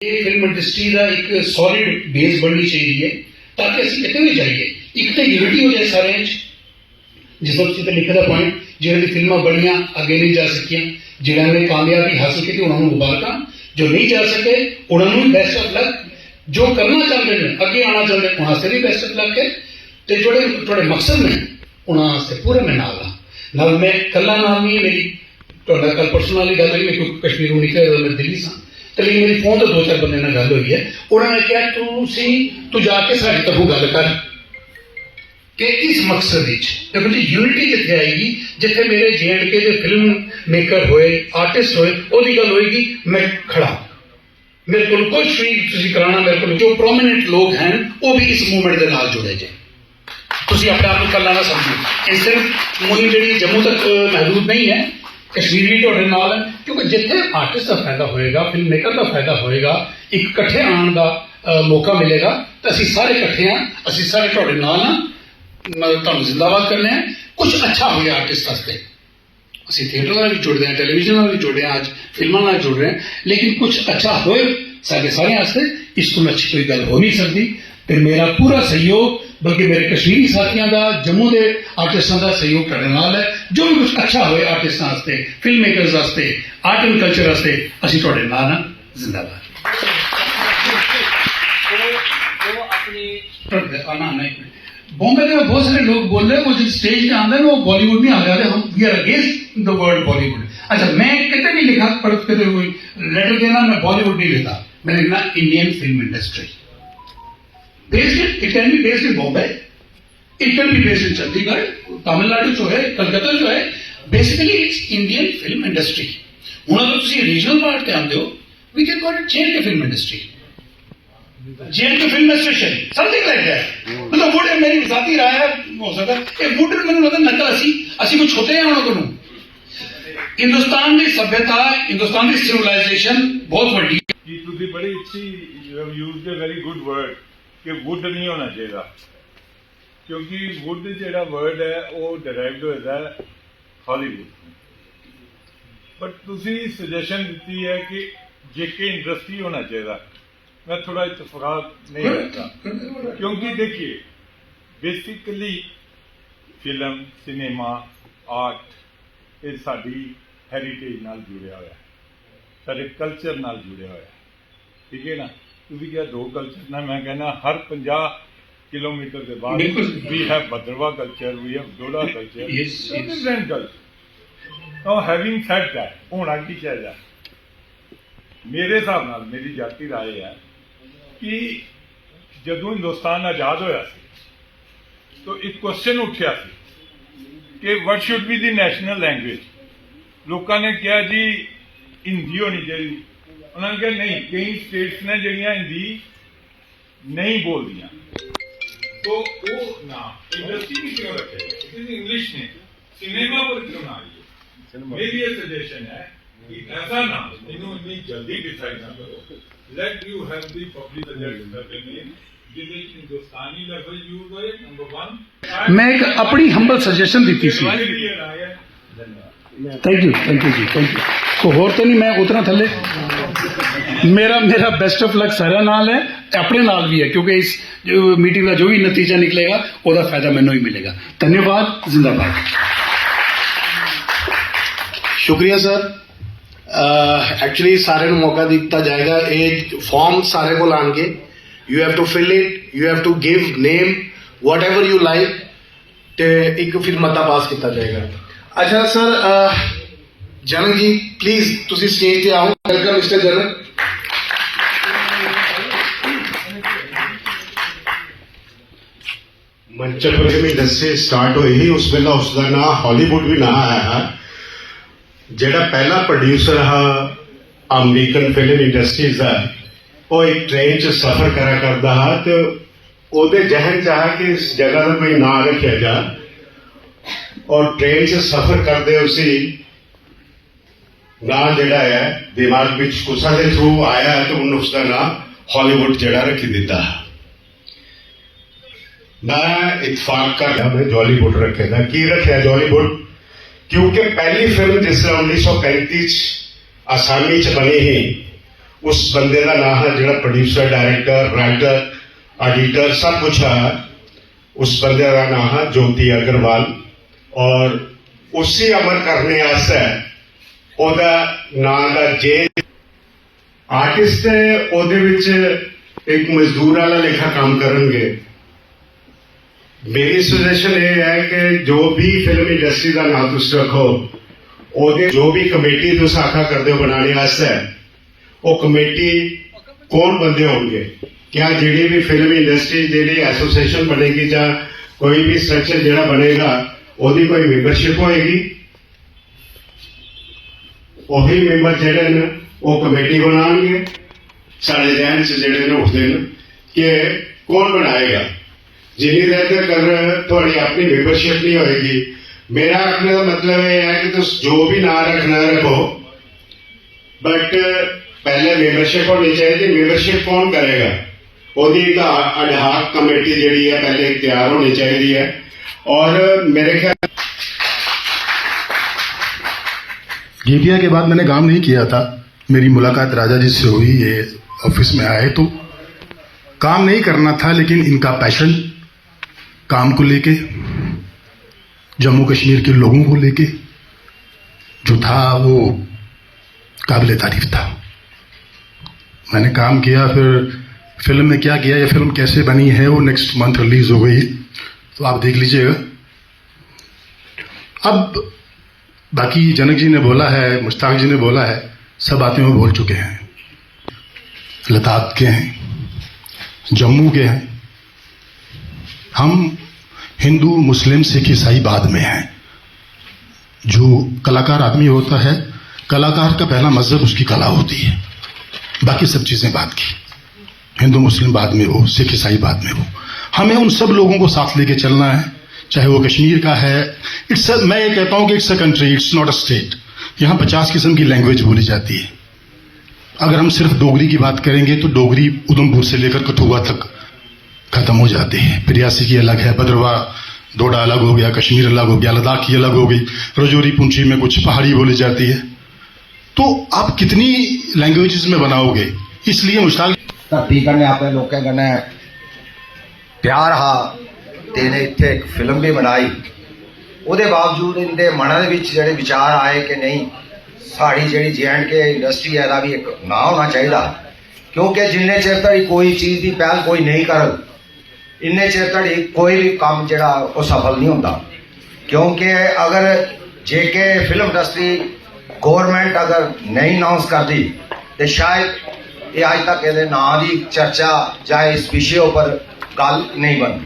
ਇਹ film industry ਦਾ ਇੱਕ solid base ਬਣਨੀ ਚਾਹੀਦੀ ਹੈ ਤਾਂ ਕਿ ਅਸੀਂ ਕਿਤੇ ਵੀ ਜਾਈਏ ਇੱਕ ਤਾਂ ਯੂਨਿਟੀ ਹੋ ਜਾਏ ਸਾਰਿਆਂ 'ਚ। ਜਿਸ ਤਰ੍ਹਾਂ ਤੁਸੀਂ ਤਾਂ ਲਿਖਿਆ ਦਾ ਪੁਆਇੰਟ, ਜਿਹੜਿਆਂ ਦੀ ਫਿਲਮਾਂ ਬਣੀਆਂ ਅੱਗੇ ਨਹੀਂ ਜਾ ਸਕੀਆਂ, ਜਿਹੜਿਆਂ ਨੇ ਕਾਮਯਾਬੀ ਹਾਸਲ ਕੀਤੀ ਉਹਨਾਂ ਨੂੰ ਮੁਬਾਰਕਾਂ, ਜੋ ਨਹੀਂ ਜਾ ਸਕੇ ਉਹਨਾਂ ਨੂੰ ਵੀ ਬੈਸਟ ਆਫ ਲੱਕ, ਜੋ ਕਰਨਾ ਚਾਹੁੰਦੇ ਨੇ ਅੱਗੇ ਆਉਣਾ ਚਾਹੁੰਦੇ ਉਹਨਾਂ ਵਾਸਤੇ ਵੀ ਬੈਸਟ ਆਫ ਲੱਕ ਹੈ। ਤੇ ਜਿਹੜੇ ਤੁਹਾਡੇ ਮਕਸਦ ਨੇ ਉਹਨਾਂ ਵਾਸਤੇ ਪੂਰਾ ਮੈਂ ਨਾਲ ਮੈਂ ਕੱਲਾ ਨਾਲ ਨਹੀਂ, ਮੇਰੀ ਤੁਹਾਡਾ ਕੱਲ ਪਰਸੋਂ ਵਾਲੀ ਗੱਲ ਹੋਈ, ਮੈਂ ਕਿਉਂਕਿ ਕਸ਼ਮੀਰੋਂ ਨਿਕਲਿਆ ਮੈਂ ਦਿੱਲੀ ਸਾਂ ਤੇ ਲਈ ਮੇਰੀ ਫੋਨ ਤੋਂ 2-4 ਬੰਦੇ ਨਾਲ ਗੱਲ ਹੋਈ ਹੈ। ਉਹਨਾਂ ਨੇ ਕਿਹਾ ਤੂੰ ਜਾ ਕੇ ਸਾਡੇ ਤੱਕ ਗੱਲ ਕਰ ਕਿ ਇਸ ਮਕਸਦ ਵਿੱਚ ਦੇਖੋ ਜੀ ਯੂਨਿਟੀ ਜਿੱਥੇ ਆਏਗੀ, ਜਿੱਥੇ ਮੇਰੇ JNK ਦੇ ਫਿਲਮ ਮੇਕਰ ਹੋਏ, ਆਰਟਿਸਟ ਹੋਏ, ਉਹਦੀ ਗੱਲ ਹੋਏਗੀ ਮੈਂ ਖੜਾ। ਮੇਰੇ ਕੋਲ ਕੁਝ ਵੀ ਤੁਸੀਂ ਕਰਾਉਣਾ, ਮੇਰੇ ਕੋਲ ਜੋ ਪ੍ਰੋਮਿਨੈਂਟ ਲੋਕ ਹਨ ਉਹ ਵੀ ਇਸ ਮੂਵਮੈਂਟ ਦੇ ਨਾਲ ਜੁੜੇ ਜੇ। ਤੁਸੀਂ ਆਪਣੇ ਆਪ ਨੂੰ ਇਕੱਲਾ ਨਾ ਸਮਝੋ। ਇਹ ਸਿਰਫ ਮੁਹਿੰਮ ਜਿਹੜੀ ਜੰਮੂ ਤੱਕ ਮਹਿਦੂਦ ਨਹੀਂ ਹੈ, ਕਸ਼ਮੀਰ ਵੀ ਤੁਹਾਡੇ ਨਾਲ ਹੈ, ਕਿਉਂਕਿ ਜਿੱਥੇ ਆਰਟਿਸਟ ਦਾ ਫਾਇਦਾ ਹੋਏਗਾ, ਫਿਲਮ ਮੇਕਰ ਦਾ ਫਾਇਦਾ ਹੋਏਗਾ, ਇੱਕ ਇਕੱਠੇ ਆਉਣ ਦਾ ਮੌਕਾ ਮਿਲੇਗਾ ਤਾਂ ਅਸੀਂ ਸਾਰੇ ਇਕੱਠੇ ਹਾਂ, ਅਸੀਂ ਸਾਰੇ ਤੁਹਾਡੇ ਨਾਲ ਹਾਂ। ਮੈਂ ਤੁਹਾਨੂੰ ਜ਼ਿੰਦਾਬਾਦ ਕਰਨੇ ਆ। ਕੁਝ ਅੱਛਾ ਹੋਵੇ ਆਰਟਿਸਟ ਵਾਸਤੇ, ਅਸੀਂ ਥੀਏਟਰ ਨਾਲ ਵੀ ਜੁੜਦੇ ਹਾਂ, ਟੈਲੀਵਿਜ਼ਨ ਨਾਲ ਵੀ ਜੁੜਦੇ ਹਾਂ, ਅੱਜ ਫਿਲਮਾਂ ਨਾਲ ਜੁੜ ਰਹੇ ਹਾਂ, ਲੇਕਿਨ ਕੁਝ ਅੱਛਾ ਹੋਏ ਸਾਡੇ ਸਾਰਿਆਂ ਵਾਸਤੇ, ਇਸ ਤੋਂ ਅੱਛੀ ਕੋਈ ਗੱਲ ਹੋ ਨਹੀਂ ਸਕਦੀ। ਤੇ ਮੇਰਾ ਪੂਰਾ ਸਹਿਯੋਗ, ਬਲਕਿ ਮੇਰੇ ਕਸ਼ਮੀਰੀ ਸਾਥੀਆਂ ਦਾ, ਜੰਮੂ ਦੇ ਆਰਟਿਸਟਾਂ ਦਾ ਸਹਿਯੋਗ ਤੁਹਾਡੇ ਨਾਲ ਹੈ। ਜੋ ਵੀ ਕੁਝ ਅੱਛਾ ਹੋਏ ਆਰਟਿਸਟਾਂ ਵਾਸਤੇ, ਫਿਲਮ ਮੇਕਰਸ ਵਾਸਤੇ, ਆਰਟ ਐਂਡ ਕਲਚਰ ਵਾਸਤੇ, ਅਸੀਂ ਤੁਹਾਡੇ ਨਾਲ ਹਾਂ। ਜ਼ਿੰਦਾਬਾਦ। बॉम्बे में बहुत सारे लोग बोल रहे हैं वो जो स्टेज पे आते हैं वो बॉलीवुड में आ जाते हैं, हम we are against the word Bollywood. अच्छा, मैं कहते नहीं लिखा पर कहते कोई लेटर देना, मैं बॉलीवुड नहीं लेता, मैंने लिखना Indian film industry. It can be based in Bombay, it can be based in Chandigarh, Tamil Nadu जो है, कलकत्ता जो है, basically it's Indian film industry. हूँ अगर तुम रीजनल पार्ट से आते हो, we can call it JNK film industry, JNK film association, something like that. मतलब वुड मेरी जाती राय है, हो सकता है वुड मैंने लगता नकल असी कुछ होते हैं उन्होंने को हिंदुस्तान की सभ्यता, हिंदुस्तान की सिविलाइजेशन बहुत बड़ी जी। तुसी बड़ी अच्छी use the very good word कि वुड नहीं होना चाहिए, क्योंकि वुड जेड़ा वर्ड है वो डायरेक्ट होता है हॉलीवुड, बट तुसी सजेशन दी है कि JK इंडस्ट्री होना चाहिए। मैं थोड़ा इत्तेफाक नहीं करता, क्योंकि देखिए बेसिकली फिल्म, सिनेमा, आर्ट ये साड़ी हैरीटेज नाल जुड़िया हुआ है, सारे कल्चर नाल जुड़िया हुआ है, ठीक है ना। तुझे क्या दो कल्चर ना, मैं कहना हर 50 किलोमीटर के बाद we have Bhaderwah culture, we have Doda culture, different culture. तो हैविंग सेड दैट होना की चाहिए, मेरे हिसाब नाल मेरी जाती राय है कि जदों हिंदुस्तान आज़ाद होया सी तो एक क्वेश्चन उठा कि what should be the national language. लोगों ने कहा जी हिंदी होनी चाहिए, उन्होंने कहा नहीं, कई स्टेट्स ने जड़ियाँ हिंदी नहीं बोल दियाँ, तो वो ना इंडस्ट्री भी क्यों रखे, इंग्लिश ने सिनेमा पर क्यों ना आई है। मेरी ये सजेशन है कि ऐसा ना इन्हों इतनी जल्दी डिसाइड ना करो, let you have the public suggestion जिदे हिंदुस्तानी लफ्ज यूज होए। नंबर 1 मैं एक अपनी हम्बल सजेशन दी थी। Thank you ji, thank you. को होर तो नहीं, मैं उतना थले मेरा बेस्ट ऑफ लक सारे नाल है, अपने नाल भी है, क्योंकि इस मीटिंग का जो भी नतीजा निकलेगा उसका फायदा मैनू ही मिलेगा। धन्यवाद, जिंदाबाद। शुक्रिया सर। एक्चुअली सारे को मौका दिता जाएगा, एक फॉर्म सारे को लान के you have to fill it, you have to give name whatever you like, ते एक फिर मता पास किया जाएगा। अच्छा सर, जनक जी प्लीज तुसी स्टेज पे आओ। Welcome mister Janak. मंचर फिल्म इंडस्ट्री स्टार्ट हुई ही उस वेला उसका ना हॉलीवुड भी ना आया है। जेड़ा पहला प्रोड्यूसर हा अमरीकन फिल्म इंडस्ट्रीज का, वो एक ट्रेन च सफर करा करता हा, तो ओदे जहन च आया कि इस जगह का कोई नाम रखा जा, और ट्रेन च सफर करते उसी नाम जड़ा है दिमाग में कुसा के थ्रू आया, तो उन्होंने उसका नाम हॉलीवुड जड़ा रखी दिता। मैं इतफाक कर मैं जॉलीवुड रखे था। की रखा जॉलीवुड क्योंकि पहली फिल्म जिस 1935 आसामी च बनी ही उस बंदे का नाम है जो प्रोड्यूसर डायरेक्टर राइटर एडिटर सब कुछ है, उस बंदे का नाम है ज्योति अग्रवाल। और उसी अमर करने आस्ते ओदा नाम का जे आर्टिस्ट है ओदे विच एक मजदूर वाला लेखा काम करेंगे। मेरी सुजेशन ये है कि जो भी फिल्म इंडस्ट्री का नाम तुम रखो ओदे जो भी कमेटी तुम आखा करते हो बनाने वास्ते वो कमेटी कौन बंदे होंगे, क्या जी भी फिल्म इंडस्ट्री जी एसोसिएशन बनेगी या कोई भी स्ट्रक्चर जोड़ा बनेगा ओदी कोई मेंबरशिप होएगी, वही मेंबर जेडे ने वो कमेटी बनाएंगे। साढ़े जहन से जेडे ने उठते हैं कि कौन बनाएगा। जिन्नी देर तक अगर थोड़ी अपनी मेंबरशिप नहीं होएगी, मेरा आखने का मतलब यह है कि तुम जो भी ना रखना रखो, बट पहले मेंबरशिप होनी चाहिए। मेंबरशिप कौन करेगा ओदी अडहाक कमेटी जी है पहले तैयार होनी चाहिए है। और मेरे ख्याल GPI के बाद मैंने काम नहीं किया था। मेरी मुलाकात राजा जी से हुई, ये ऑफिस में आए तो काम नहीं करना था, लेकिन इनका पैशन काम को लेके, जम्मू कश्मीर के लोगों को लेके जो था वो काबिले तारीफ था। मैंने काम किया, फिर फिल्म में क्या किया, ये फिल्म कैसे बनी है वो नेक्स्ट मंथ रिलीज हो गई, तो आप देख लीजिएगा। अब बाकी जनक जी ने बोला है, मुश्ताक जी ने बोला है, सब बातें वो बोल चुके हैं। लद्दाख के हैं, जम्मू के हैं, हम हिंदू मुस्लिम सिख ईसाई बाद में हैं। जो कलाकार आदमी होता है, कलाकार का पहला मजहब उसकी कला होती है, बाकी सब चीजें बाद की। हिंदू मुस्लिम बाद में हो, सिख ईसाई बाद में हो, हमें उन सब लोगों को साथ लेके चलना है, चाहे वो कश्मीर का है। मैं ये कहता हूं कि it's a country, it's not a state. यहां 50 किस्म की लैंग्वेज बोली जाती है। अगर हम सिर्फ डोगरी की बात करेंगे तो डोगरी उधमपुर से लेकर कठुआ तक खत्म हो जाती है। फिर रियासी की अलग है, भद्रवा डोडा अलग हो गया, कश्मीर अलग हो गया, लद्दाख की अलग हो गई, रजौरी पुंछी में कुछ पहाड़ी बोली जाती है। तो आप कितनी लैंग्वेजेस में बनाओगे? इसलिए मुश्ताक धरती कन्नै अपने लोकें कन्नै प्यार हा ते इन्हें इत्थे एक फिल्म भी बनाई। ਉਹਦੇ बावजूद इनके मन दे विच जेहड़े विचार आए कि नहीं साड़ी जी JNK इंडस्ट्री है भी एक ना होना चाहिए, क्योंकि जिन्ने चिर तक कोई चीज़ की पहल कोई नहीं कर इन्ने चिर तक कोई भी काम जोड़ा वो सफल नहीं होता। क्योंकि अगर JK फिल्म इंडस्ट्री गौरमेंट अगर नहीं अनाउंस करती तो शायद ये अज तक ये नाम की चर्चा या इस विषय पर गल नहीं बनती।